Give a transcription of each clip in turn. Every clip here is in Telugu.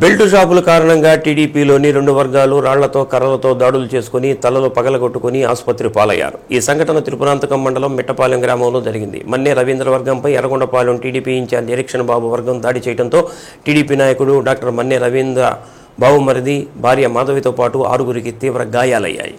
బెల్ట్ షాపుల కారణంగా టీడీపీలోని రెండు వర్గాలు రాళ్లతో కర్రలతో దాడులు చేసుకుని తలలు పగలగొట్టుకుని ఆసుపత్రి పాలయ్యారు. ఈ సంఘటన తిరుపరాంతకం మండలం మిట్టపాలెం గ్రామంలో జరిగింది. మన్నే రవీంద్ర వర్గంపై ఎర్రగొండపాలెం టీడీపీ ఇన్ఛార్జ్ ఎరిక్షన్ బాబు వర్గం దాడి చేయడంతో టీడీపీ నాయకుడు డాక్టర్ మన్నే రవీంద్ర బావుమరిది భార్య మాధవితో పాటు 6గురికి తీవ్ర గాయాలయ్యాయి.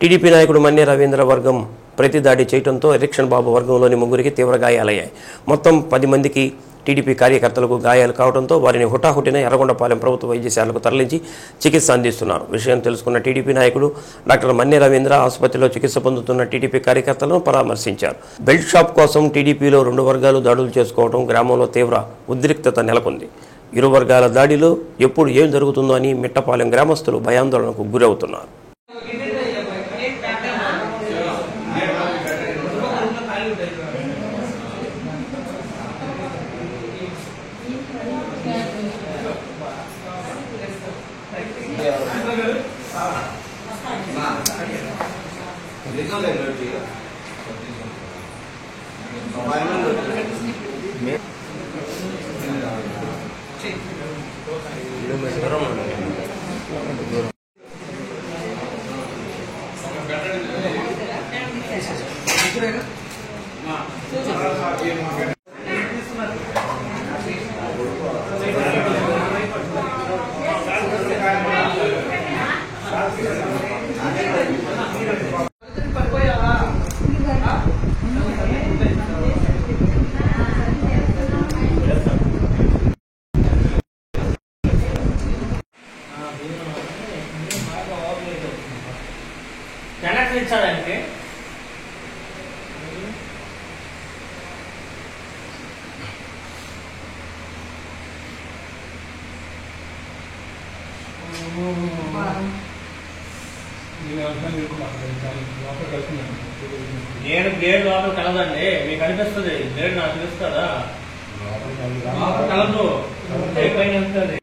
టీడీపీ నాయకుడు మన్నే రవీంద్ర వర్గం ప్రతిదాడి చేయడంతో ఎరిక్షన్ బాబు వర్గంలోని 3గురికి తీవ్ర గాయాలయ్యాయి. మొత్తం 10 మందికి టీడీపీ కార్యకర్తలకు గాయాలు కావడంతో వారిని హుటాహుటిన ఎర్రగొండపాలెం ప్రభుత్వ వైద్యశాలకు తరలించి చికిత్స అందిస్తున్నారు. విషయం తెలుసుకున్న టీడీపీ నాయకుడు డాక్టర్ మన్నే రవీంద్ర ఆసుపత్రిలో చికిత్స పొందుతున్న టీడీపీ కార్యకర్తలను పరామర్శించారు. బెల్ట్ షాప్ కోసం టీడీపీలో రెండు వర్గాలు దాడులు చేసుకోవడం గ్రామంలో తీవ్ర ఉద్రిక్తత నెలకొంది. ఇరు వర్గాల దాడిలో ఎప్పుడు ఏం జరుగుతుందో అని మిట్టపాలెం గ్రామస్తులు భయాందోళనకు గురవుతున్నారు. కనెక్టించడానికి నేను గేట్ లోపల కలదండి, మీకు అనిపిస్తుంది. గేట్ నాకు తెలుస్తుందా? కలదు, పైన ఉంటుంది.